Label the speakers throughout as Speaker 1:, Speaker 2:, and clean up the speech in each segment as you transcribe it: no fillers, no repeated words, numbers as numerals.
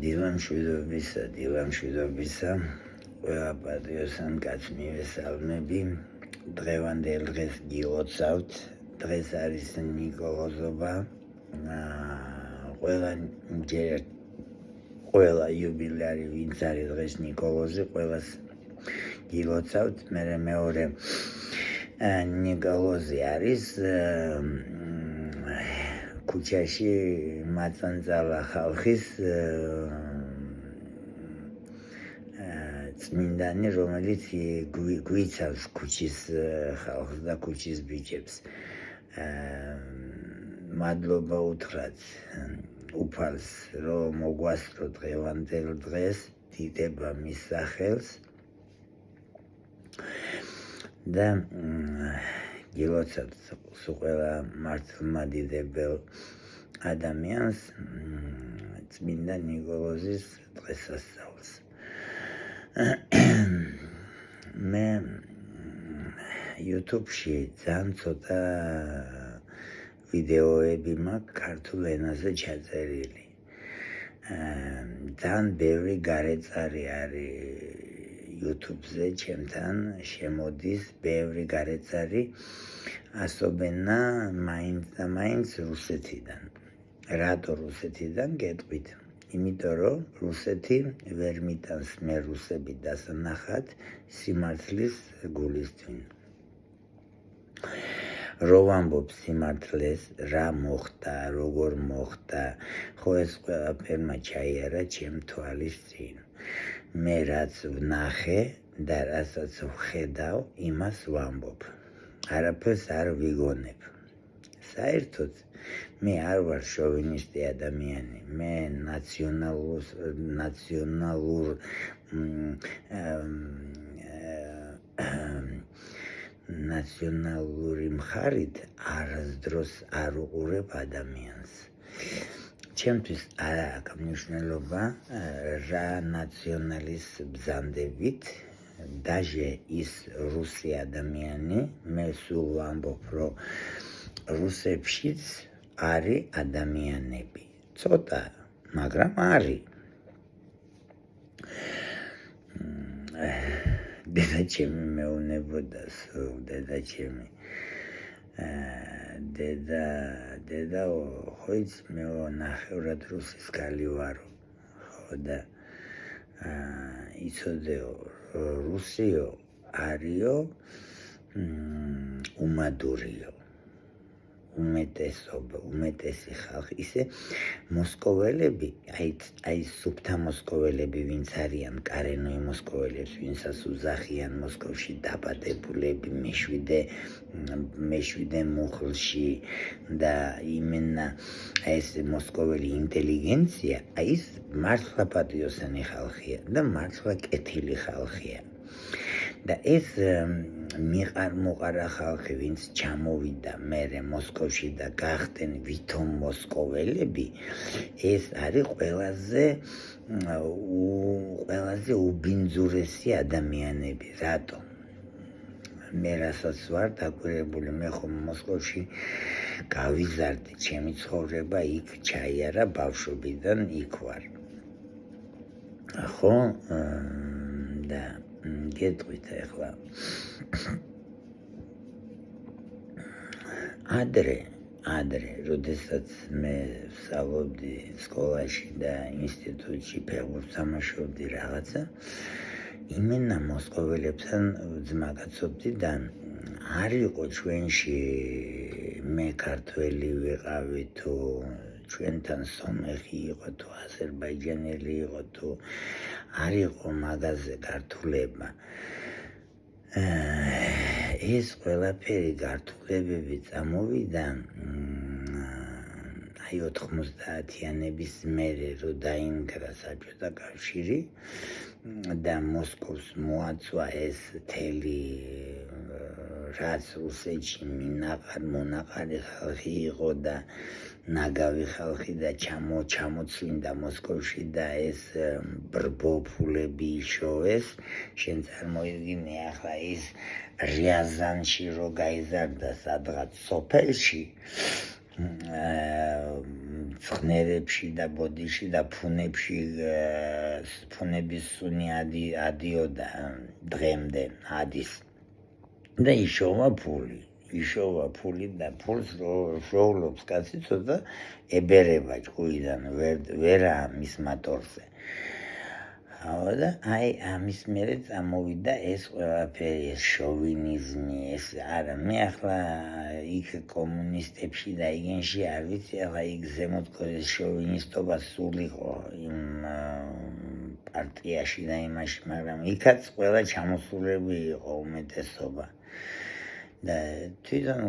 Speaker 1: დილამშვიდობისა ყველა პატრიოტთან კაც მივესალმები. დღევანდელ დღეს გილოცავთ. დღეს არის ნიკოლოზობა. ყველა იუბილეარი ვინც არის დღეს ნიკოლოზი, ყველას გილოცავთ. მეორე ნიკოლოზი არის ქუჩაში მაწანწალა ხალხის წმინდანი, რომელიც გვიცავს ქუჩის ხალხს და ქუჩის ბიჭებს. მადლობა უთხრათ უფალს, რომ მოგვასწრო დღევანდელ დღეს, დიდება მის სახელს და გილოცავთ ყველა მართლმადიდებელ ადამიანს წმინდა ნიკოლოზის დღესასწაულს. მე YouTube-ში ძალიან ცოტა ვიდეოები მაქვს ქართულ ენაზე ჩაწერილი. ძალიან ბევრი გარეწარი არის YouTube-ზე ჩემთან შემოდის, ბევრი გარეწარი ასობენა მაინც და მაინც რუსეთიდან. რატო რუსეთიდან გეტყვით? იმიტომ რომ რუსეთი ვერ მიტანს მე რუსები დასანახად სიმართლის გულისთვინ. რო ვამბობ სიმართლეს, რა მოხდა, როგორ მოხდა, ხო ეს ყველაფერმა ჩაიარა ჩემ თვალის წინ. მე რაც ვნახე და რასაც ვხედავ, იმას ვამბობ. არაფერს არ ვიგონებ. საერთოდ მე არ ვარ შოვინისტი ადამიანი. მე ნაციონალური მხარით არასდროს არ უყურებ ადამიანს. ჩემთვის არ აქვს მნიშვნელობა რა ნაციონალის ბრძანდებით, დაჟე ის რუსი ადამიანი, მე სულ ვამბობ, რომ რუსებშიც არის ადამიანები. ცოტა, მაგრამ არის. დედაჩემი მეუნებოდა სულ, დედაჩემი. დედა ხო იცი, მე ნახევრად რუსის ქალი ვარო. ხო და იცოდეო, რუსიო არიო უმადურიო. უმეტესი ხალხი, ისე მოსკოველები, აი სუფთა მოსკოველები, ვინც არიან, კარენოი მოსკოველებს, ვინცაც უძახიან მოსკოვში დაბადებულები, მეშვიდე მუხლში და იმენა ეს მოსკოველი ინტელიგენცია, აი ეს მართლა პატრიოტული ხალხია და მართლა კეთილი ხალხია. და ეს მოყარა ხალხი, ვინც ჩამოვიდა მერე მოსკოვში და გახდნენ ვითომ მოსკოველები, ეს არის ყველაზე უბინძურესი ადამიანები. რატო? მე რასაც ვარ დაკვირებული, მე ხომ მოსკოვში გავიზარდი, ჩემი ცხოვრება იქ ჩაიარა ბავშვობიდან, იქ ვარ. ხო და გეტყვით ახლა. ადრე, როდესაც მე ვსწავლობდი სკოლაში და ინსტიტუტში ფეხბურთს თამაშობდი რაღაცა, იმენა მოსკოველებთან ძმაკაცობდი და არ იყო ჩვენში მე ქართველი ვიყავი თუ ჩვენთან სომეხი იყო თუ აზერბაიჯანელი იყო თუ არ იყო მაგაზე ქართულება. ეს ყველაფერი ქართულებები წამოვიდა აი 90-იანების მერე, რომ დაინგრა საბჭოთა კავშირი და მოსკოვს მოაწვა ეს თელი რაც რუსეთში მონაყარი ხალხი იყო და ნაგავი ხალხი და ჩამოცვინდა მოსკოვში და ეს ბრბოფულები იშოვეს. შენ წარმოიდგინე ახლა ის რიაზანში რო გაიზარდა სადღაც სოფელში ცხნერებში და ბოდიში და ფუნებში ფუნების სუნი ადიოდა დღემდე ადის და იშოვა ფული და ფულს შოულობს კაცი ცოტა ებერება ჭკუიდან ვერა მის მატორზე და აი ამის მერე წამოვიდა ეს ყველაფერი ეს შოვინიზმი ეს არა მე ახლა იქ კომუნისტებში და იგენში არ ვიცი ახლა იქ ზემოთ შოვინისტობა სულიყო იმ პარტიაში და იმაში მაგრამ იქაც ყველა ჩამოსულები იყო უმეტესობა და თვითონ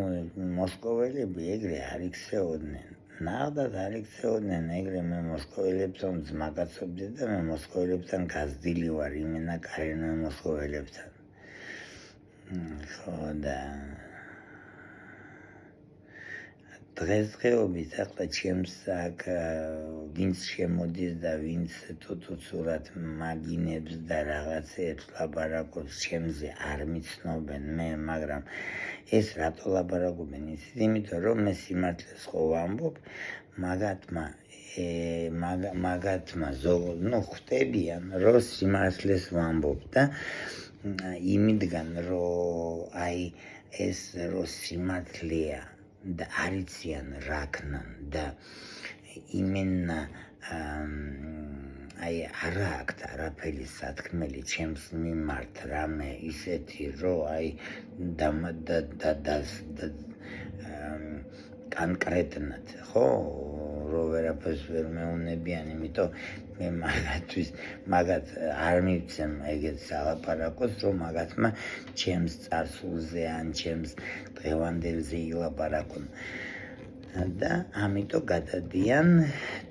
Speaker 1: მოსკოველები ეგრე არ იქცეოდნენ ნახდათ არ იქცეოდნენ ეგრე მე მოსკოველებთან ძმაკაცობდი და მე მოსკოველებთან გაზრდილი ვარ იმენა კარენო მოსკოველებთან ხო და დღესდღეობით ახლა ჩემს აქ ვინც შემოდის და ვინც თუთუცურად მაგინებს და რაღაცებს ლაბარაკობს ჩემზე არ მიცნობენ მე მაგრამ ეს რატო ლაბარაკობენ იცით იმიტომ რომ მე სიმართლეს ხო ვამბობ მაგათმა ნუ ხვდებიან რომ სიმართლეს ვამბობ და იმიდან რომ აი ეს რომ სიმართლეა და არიციან რაკნან და იმენა აი არა აქვთ არაფერი სათქმელი ჩემს მიმართ რამე ისეთი რომ აი კონკრეტნად ხო რომ ვერაფერს ვერ მეუნებიან იმიტომ მე მაგათ არ მივცემ ეგეთ სალაპარაკოს რომ მაგათმა ჩემს წარსულზე ან ჩემს დღევანდელზე ილაპარაკონ და ამიტომ გადადიან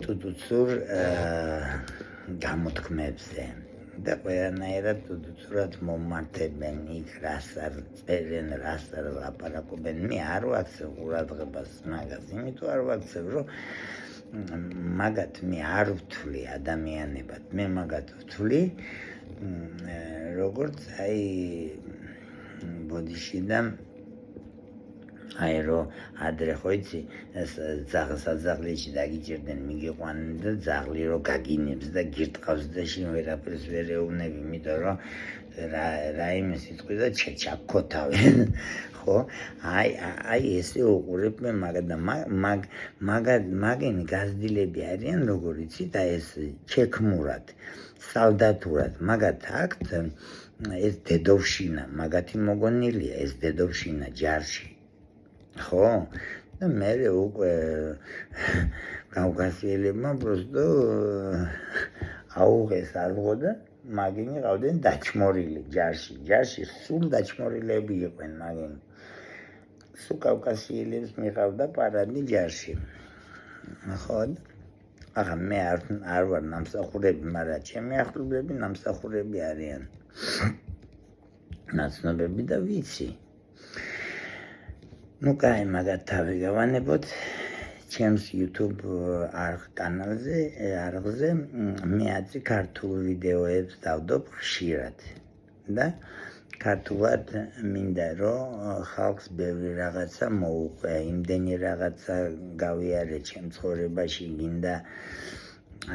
Speaker 1: თუთუცურ გამოთქმებზე და ყველანაირად თუთუცურად მომართებენ იქ რას არ წერენ რას არ ლაპარაკობენ მე არ ვაქცევ ყურადღებას მაგას იმიტომ არ ვაქცევ რომ მაგათ მე არ ვთვლი ადამიანებად მე მაგათ ვთვლი როგორც აი ბოდიში და აი რომ ადრე ხო იცი საძაღლეში დაგიჭირდნენ მიგიყვანენ და ძაღლი რომ გაგინებს და გირტყავს და შენ ვერაფერს ვერ ეუბნები იმიტომ რომ რაიმე სიტყვი და ჩაქოთავენ ხო აი ესე უყურებ მე მაგენი გაზრდილები არიან როგორ იცი და ეს ჩექმურად სალდათურად მაგათ აქვთ ეს დედოვშინა მაგათი მოგონილია ეს დედოვშინა ჯარში ხო და მე უკვე კავკასიელებმა просто აუღეს არღო და მაგინი ყავდნენ დაჩმორილი ჯარში სულ დაჩმორილები იყვნენ მაგინი სულ კავკასიელებს მიყავდა პარადი ჯარში ხო ახლა მე არ ვარ ნამსახურები მაგრამ ჩემი ახლობლები ნამსახურები არიან ნაცნობები და ვიცი ну кай მაგათ თავი გავანებოთ ჩემს YouTube კანალზე არღზე მე აწი ქართულ ვიდეოებს დავდობ ხშირად და ქართულად მინდა რომ ხალხს ბევრი რაღაცა მოუყვე იმდენი რაღაცა გავიარე ჩემ ცხოვრებაში გინდა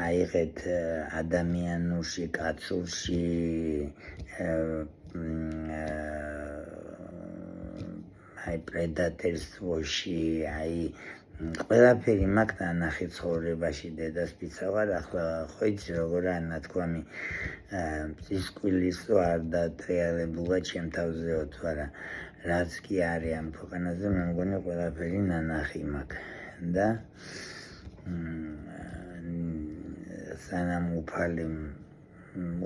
Speaker 1: აიღეთ ადამიანურში კაცურში აი პრედატორствоში აი ყველაფერი მაგ დანახე ცხოვრებაში დედასპიცა ვარ ახლა ხო იცი როგორ არის ნათქვამი წისკვილის არ დატრიალებულა ჩემ თავზეო თუ არა რაც კი არის ამ ქვეყანაზე მე მგონი ყველაფერი ნანახი მაგ და სანამ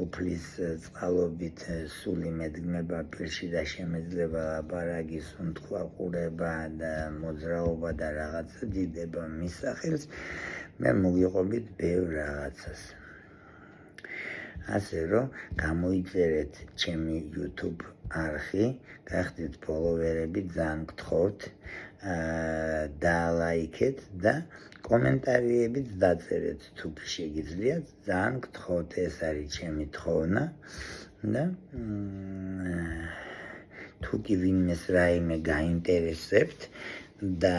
Speaker 1: უფლის წყალობით სული მედგმება პირში და შემეძლება ლაპარაკის უთქვა ყურება და მოძრაობა და რაღაცა დიდება მის სახელს მე მოგიყვებით ბევრ რაღაცას ასე რომ გამოიწერეთ ჩემი YouTube არხი გახდეთ ფოლოვერები ძალიან გთხოვთ დაალაიქეთ და კომენტარიებიც დაწერეთ თუ შეგიძლიათ ძალიან გთხოვთ ეს არის ჩემი თხოვნა და თუ კი ვინმეს რაიმე გაინტერესებთ და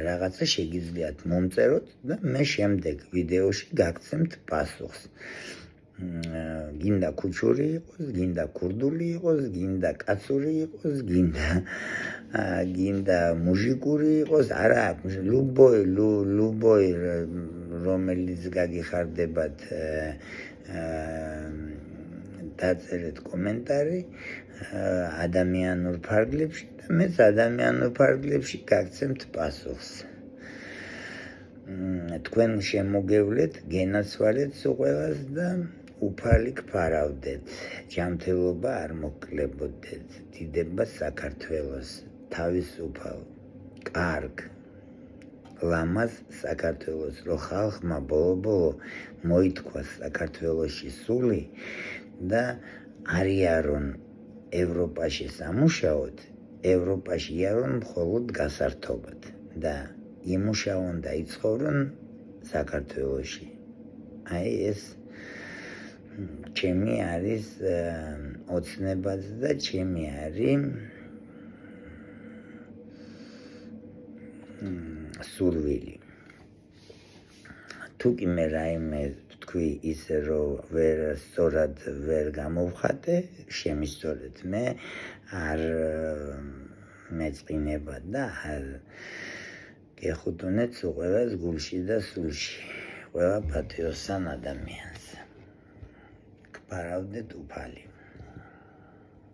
Speaker 1: რაღაცა შეგიძლიათ მომწეროთ და მე შემდეგ ვიდეოში გაგცემთ პასუხს. გინდა ქუჩური იყოს, გინდა ქურდული იყოს, გინდა კაცური იყოს, გინდა მუჟიკური იყოს, არა, ლუბოი, რომელიც გაგიხარდებათ, დაწერეთ კომენტარი ადამიანურ ფარგლებში და მეც ადამიანურ ფარგლებში გაგცემთ პასუხს. თქვენ შემოგევლეთ, გენაცვალეთ სულ და უფალი გფარავდეთ, ჯანმრთელობა არ მოკლებოდეთ, დიდება საქართველოს, თავისუფალ, კარგ, ლამაზ საქართველოს, რომ ხალხმა ბოლო მოითქვას საქართველოში სული და არიარონ ევროპაში სამუშაოდ, ევროპაში იარონ მხოლოდ გასართობად და იმუშაონ და იცხოვრონ საქართველოში. აი ეს ჩემი არის ოცნებაც და ჩემი არის სურვილი. თუ კი მე რაიმე თქვი ისე რომ სწორად ვერ გამოვხატე, შემისწორეთ, მე არ მეწყინება და არ გეხუტუნეთ ყველას გულში და სულში, ყველა პატიოსან ადამიანს. გფარავდეთ უფალი.